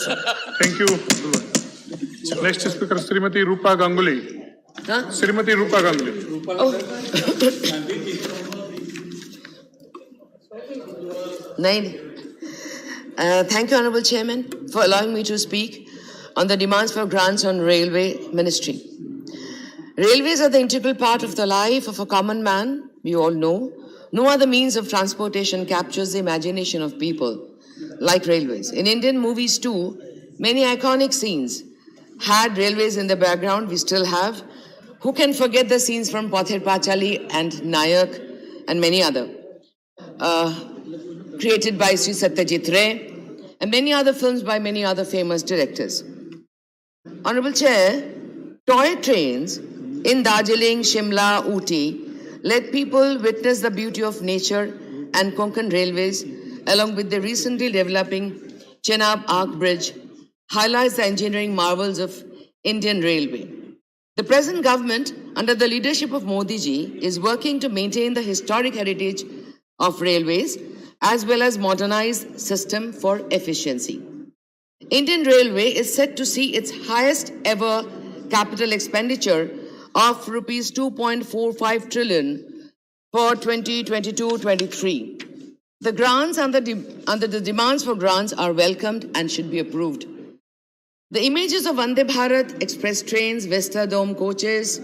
Thank you. Next speaker, Srimati Roopa Ganguly. Srimati Roopa Ganguly. Thank you, Honorable Chairman, for allowing me to speak on the demands for grants on Railway Ministry. Railways are the integral part of the life of a common man, we all know. No other means of transportation captures the imagination of people like railways. In Indian movies too, many iconic scenes had railways in the background, we still have. Who can forget the scenes from Pather Pachali and Nayak and many other, created by Sri Satyajit Ray and many other films by many other famous directors. Honorable Chair, toy trains in Darjeeling, Shimla, Ooty let people witness the beauty of nature, and Konkan Railways, along with the recently developing Chenab Arc Bridge, highlights the engineering marvels of Indian Railway. The present government, under the leadership of Modi ji, is working to maintain the historic heritage of railways as well as modernize system for efficiency. Indian Railway is set to see its highest ever capital expenditure of rupees 2.45 trillion for 2022-23. The grants under the demands for grants are welcomed and should be approved. The images of Vande Bharat express trains, Vista Dome coaches,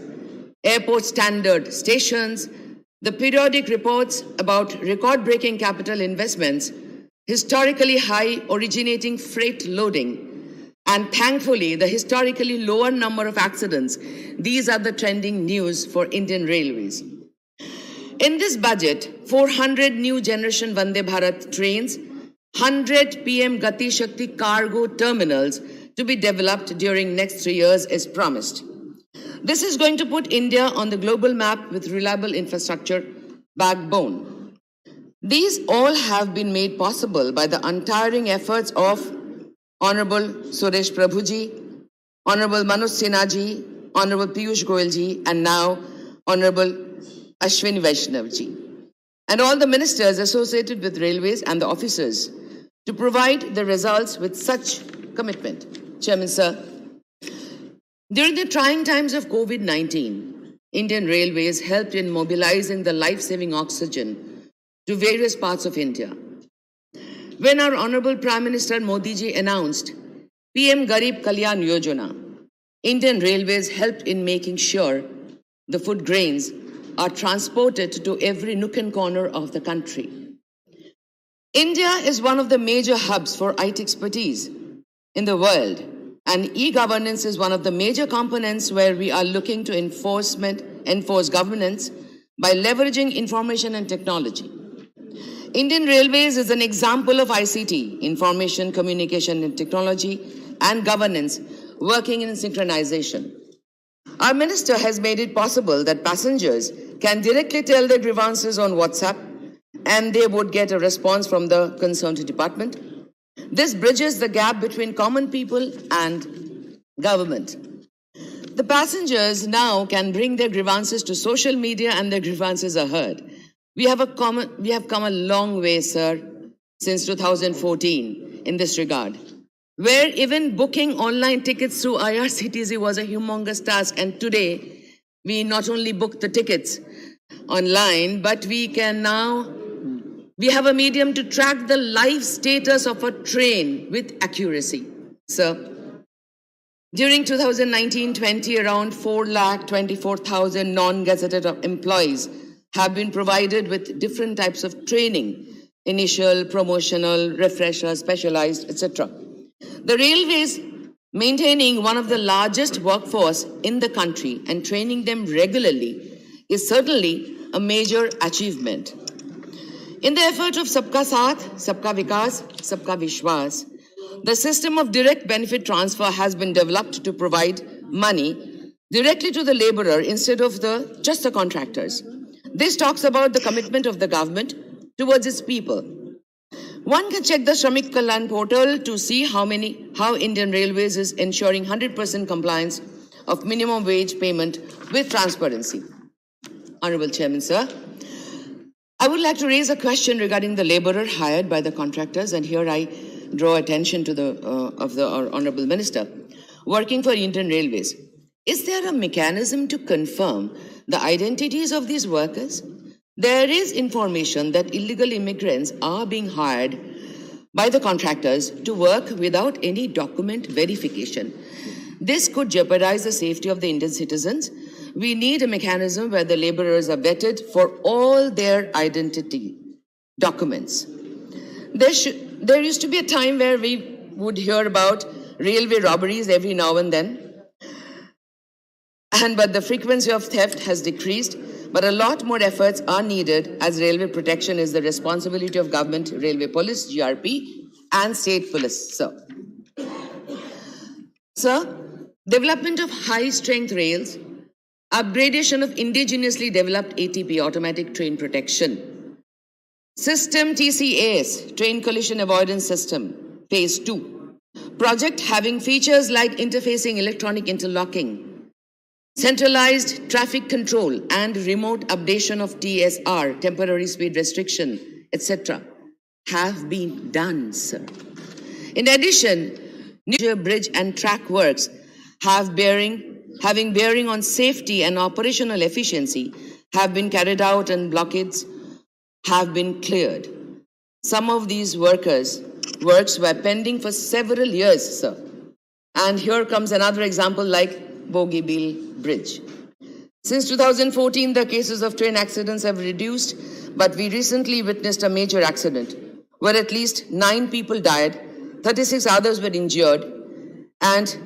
airport standard stations, the periodic reports about record-breaking capital investments, historically high originating freight loading, and thankfully, the historically lower number of accidents. These are the trending news for Indian Railways. In this budget, 400 new generation Vande Bharat trains, 100 PM Gati Shakti cargo terminals to be developed during next 3 years is promised. This is going to put India on the global map with reliable infrastructure backbone. These all have been made possible by the untiring efforts of Honorable Suresh Prabhuji, Honorable Manoj Sinha ji, Honorable Piyush Goyal ji, and now Honorable Ashwini Vaishnav ji, and all the ministers associated with railways and the officers to provide the results with such commitment. Chairman, sir, during the trying times of COVID-19, Indian Railways helped in mobilizing the life-saving oxygen to various parts of India. When our Honorable Prime Minister Modi ji announced PM Garib Kalyan Yojana, Indian Railways helped in making sure the food grains are transported to every nook and corner of the country. India is one of the major hubs for IT expertise in the world, and e-governance is one of the major components where we are looking to enforce governance by leveraging information and technology. Indian Railways is an example of ICT, information, communication and technology, and governance working in synchronization. Our minister has made it possible that passengers can directly tell their grievances on WhatsApp and they would get a response from the concerned department. This bridges the gap between common people and government. The passengers now can bring their grievances to social media and their grievances are heard. We have come a long way, sir, since 2014 in this regard, where even booking online tickets through IRCTC was a humongous task. And today, we not only book the tickets online, but we have a medium to track the live status of a train with accuracy. Sir, during 2019-20, around 4,24,000 non-gazetted employees have been provided with different types of training, initial, promotional, refresher, specialized, etc. The railways maintaining one of the largest workforce in the country and training them regularly is certainly a major achievement. In the effort of Sabka Saath, Sabka Vikas, Sabka Vishwas, the system of direct benefit transfer has been developed to provide money directly to the laborer instead of just the contractors. This talks about the commitment of the government towards its people. One can check the Shramik Kalyan portal to see how Indian Railways is ensuring 100% compliance of minimum wage payment with transparency. Honorable Chairman, sir, I would like to raise a question regarding the laborer hired by the contractors, and here I draw attention to our Honorable Minister, working for Indian Railways. Is there a mechanism to confirm the identities of these workers? There is information that illegal immigrants are being hired by the contractors to work without any document verification. This could jeopardize the safety of the Indian citizens. We need a mechanism where the laborers are vetted for all their identity documents. There used to be a time where we would hear about railway robberies every now and then. But the frequency of theft has decreased, but a lot more efforts are needed as railway protection is the responsibility of government, railway police, GRP, and state police, sir. Sir, development of high-strength rails, upgradation of indigenously developed ATP, automatic train protection, system TCAS, train collision avoidance system, phase 2, project having features like interfacing electronic interlocking, centralized traffic control and remote updation of TSR, temporary speed restriction, etc., have been done, sir. In addition, new bridge and track works having bearing on safety and operational efficiency have been carried out and blockades have been cleared. Some of these works were pending for several years, sir. And here comes another example like Bogeybill Bridge. Since 2014, the cases of train accidents have reduced, but we recently witnessed a major accident where at least 9 people died, 36 others were injured, and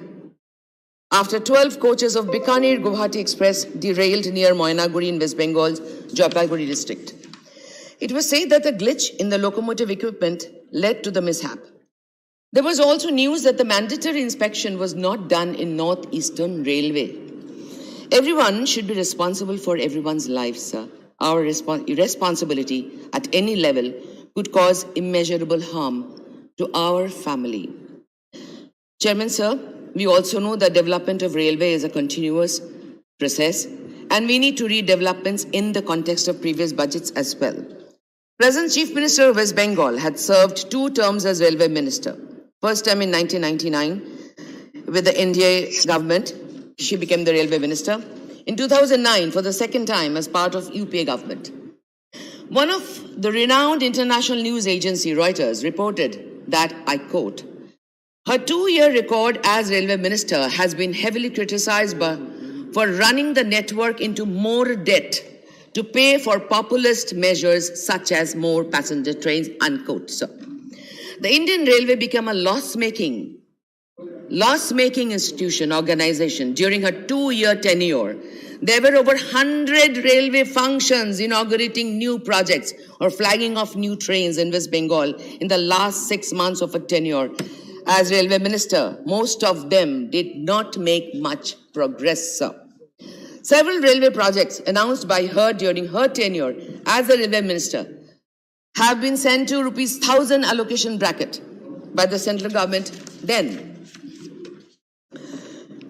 after 12 coaches of Bikaner-Guwahati Express derailed near Moinaguri in West Bengal's Jalpaiguri district. It was said that a glitch in the locomotive equipment led to the mishap. There was also news that the mandatory inspection was not done in Northeastern Railway. Everyone should be responsible for everyone's life, sir. Our irresponsibility at any level could cause immeasurable harm to our family. Chairman, sir, we also know that development of railway is a continuous process, and we need to read developments in the context of previous budgets as well. Present Chief Minister of West Bengal had served 2 terms as railway minister. First term in 1999 with the NDA government, she became the railway minister. In 2009, for the second time as part of UPA government. One of the renowned international news agency, Reuters, reported that, I quote, her 2-year record as railway minister has been heavily criticized for running the network into more debt to pay for populist measures such as more passenger trains, unquote. So, the Indian Railway became a loss-making institution, organization during her 2-year tenure. There were over 100 railway functions inaugurating new projects or flagging off new trains in West Bengal in the last 6 months of her tenure as railway minister. Most of them did not make much progress, sir. Several railway projects announced by her during her tenure as the railway minister have been sent to rupees 1,000 allocation bracket by the central government then.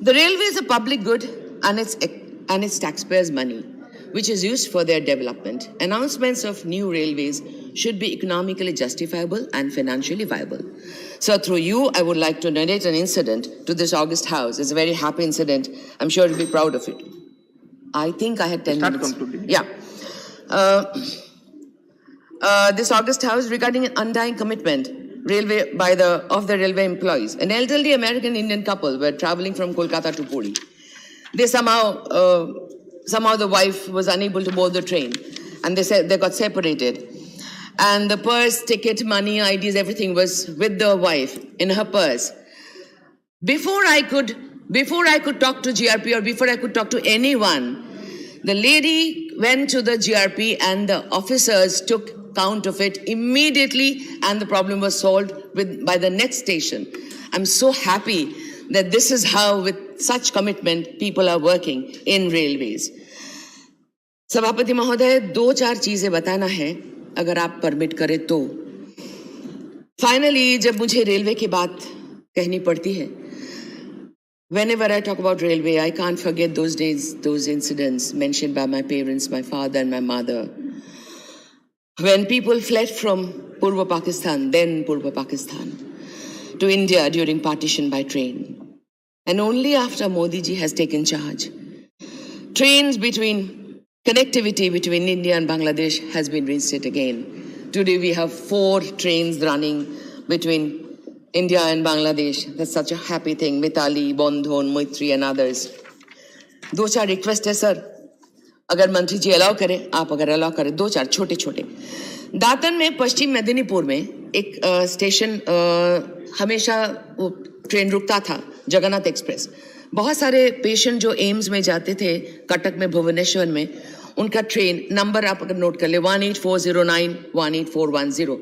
The railway is a public good and its taxpayers' money, which is used for their development. Announcements of new railways should be economically justifiable and financially viable. So through you, I would like to narrate an incident to this august house. It's a very happy incident. I'm sure you'll be proud of it. I think I had 10 minutes. Concluding. Yeah. This august house regarding an undying commitment of the railway employees. An elderly American-Indian couple were traveling from Kolkata to Puri. They somehow the wife was unable to board the train, and they got separated. And the purse, ticket, money, IDs, everything was with the wife in her purse. Before I could talk to GRP or before I could talk to anyone, the lady went to the GRP and the officers took count of it immediately, and the problem was solved by the next station. I'm so happy that this is how, with such commitment, people are working in railways. सभापति महोदय, 2-4 चीजें बताना है, अगर आप permit करें तो. Finally, जब मुझे रेलवे की बात कहनी पड़ती है, whenever I talk about railway, I can't forget those days, those incidents mentioned by my parents, my father and my mother. When people fled from Purva Pakistan, then Purva Pakistan, to India during partition by train. And only after Modi ji has taken charge, connectivity between India and Bangladesh has been reinstated again. Today we have 4 trains running between India and Bangladesh. That's such a happy thing. Mitali, Bondhon, Maitri and others. 2-4 request है sir, अगर मंत्री जी allow करें, आप अगर allow करें, 2-4 छोटे-छोटे. दातन में पश्चिम मेदिनीपुर में एक स्टेशन हमेशा वो ट्रेन रुकता था, जगन्नाथ एक्सप्रेस. बहुत सारे पेशेंट जो एम्स में जाते थे, कटक में, भुवनेश्वर में, उनका ट्रेन नंबर आप अगर नोट कर ले 18409 18410,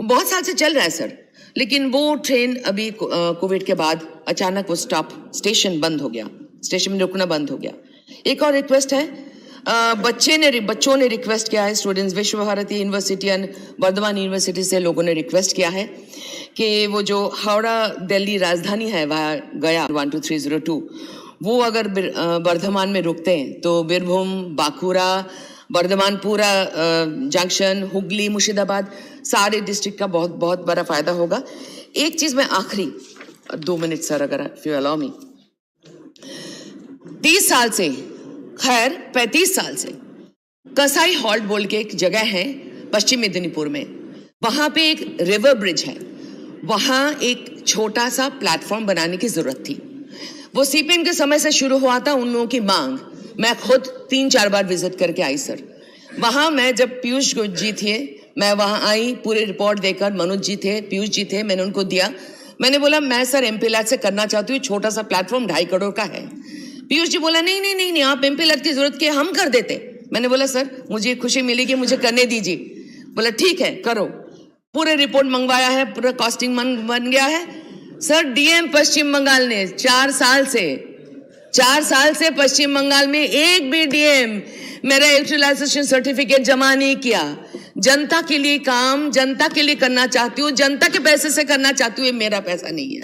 बहुत साल से चल रहा है सर. लेकिन वो ट्रेन अभी कोविड के बाद अचानक वो स्टेशन बंद हो गया, स्टेशन में रुकना बंद हो गया. एक और रिक्वेस्ट है, बच्चों ने रिक्वेस्ट किया है, students, Vishwa Bharati university and Vardhaman university से लोगों ने रिक्वेस्ट किया है कि वो जो हावड़ा दिल्ली राजधानी है वहाँ गया 12302, वो अगर वर्धमान में रुकते हैं तो बीरभूम, बांकुड़ा, वर्धमान पूरा जंक्शन, हुगली, मुर्शिदाबाद सारे डिस्ट्रिक्ट का बहुत बहुत बड़ा फायदा होगा. एक चीज मैं आखिरी 2 मिनट सर अगर इफ यू अलाउ मी, 30 साल से, खैर 35 साल से कसाई हॉल्ट बोल के एक जगह है पश्चिम मेदिनीपुर में, वहां पे एक रिवर ब्रिज है, वहां एक छोटा सा प्लेटफॉर्म बनाने की जरूरत थी. वो सीपीएम के समय से शुरू हुआ था उन लोगों की मांग. मैं खुद 3-4 बार विजिट करके आई सर. वहां मैं जब पीयूष जी थे, मैं वहां आई, पूरी रिपोर्ट देकर, मनोज जी थे, पीयूष जी थे, मैंने उनको दिया. मैंने बोला मैं सर एमपी लैड से करना चाहती हूँ, छोटा सा प्लेटफॉर्म 2.5 करोड़ का है. पीयूष जी बोला नहीं, आप एमपी लैड की जरूरत की हम कर देते. मैंने बोला सर मुझे खुशी मिली कि मुझे करने दीजिए. बोला ठीक है करो. पूरे रिपोर्ट मंगवाया है, पूरा कॉस्टिंग बन गया है सर. डीएम पश्चिम बंगाल ने 4 साल से पश्चिम बंगाल में एक भी डीएम मेरा इलेक्ट्रिलाइजेशन सर्टिफिकेट जमा नहीं किया. जनता के लिए काम, जनता के लिए करना चाहती हूँ, जनता के पैसे से करना चाहती हूँ, ये मेरा पैसा नहीं है,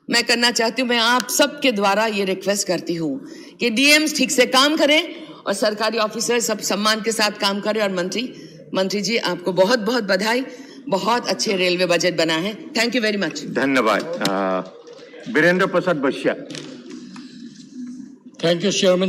मैं करना चाहती हूँ. मैं आप सबके द्वारा ये रिक्वेस्ट करती हूँ कि डीएम्स ठीक से काम करें और सरकारी ऑफिसर सब सम्मान के साथ काम करें. और मंत्री जी आपको बहुत बहुत बधाई, बहुत अच्छे रेलवे बजट बना है. Thank you very much. धन्यवाद. बीरेंद्र प्रसाद बशिया. Thank you, Chairman.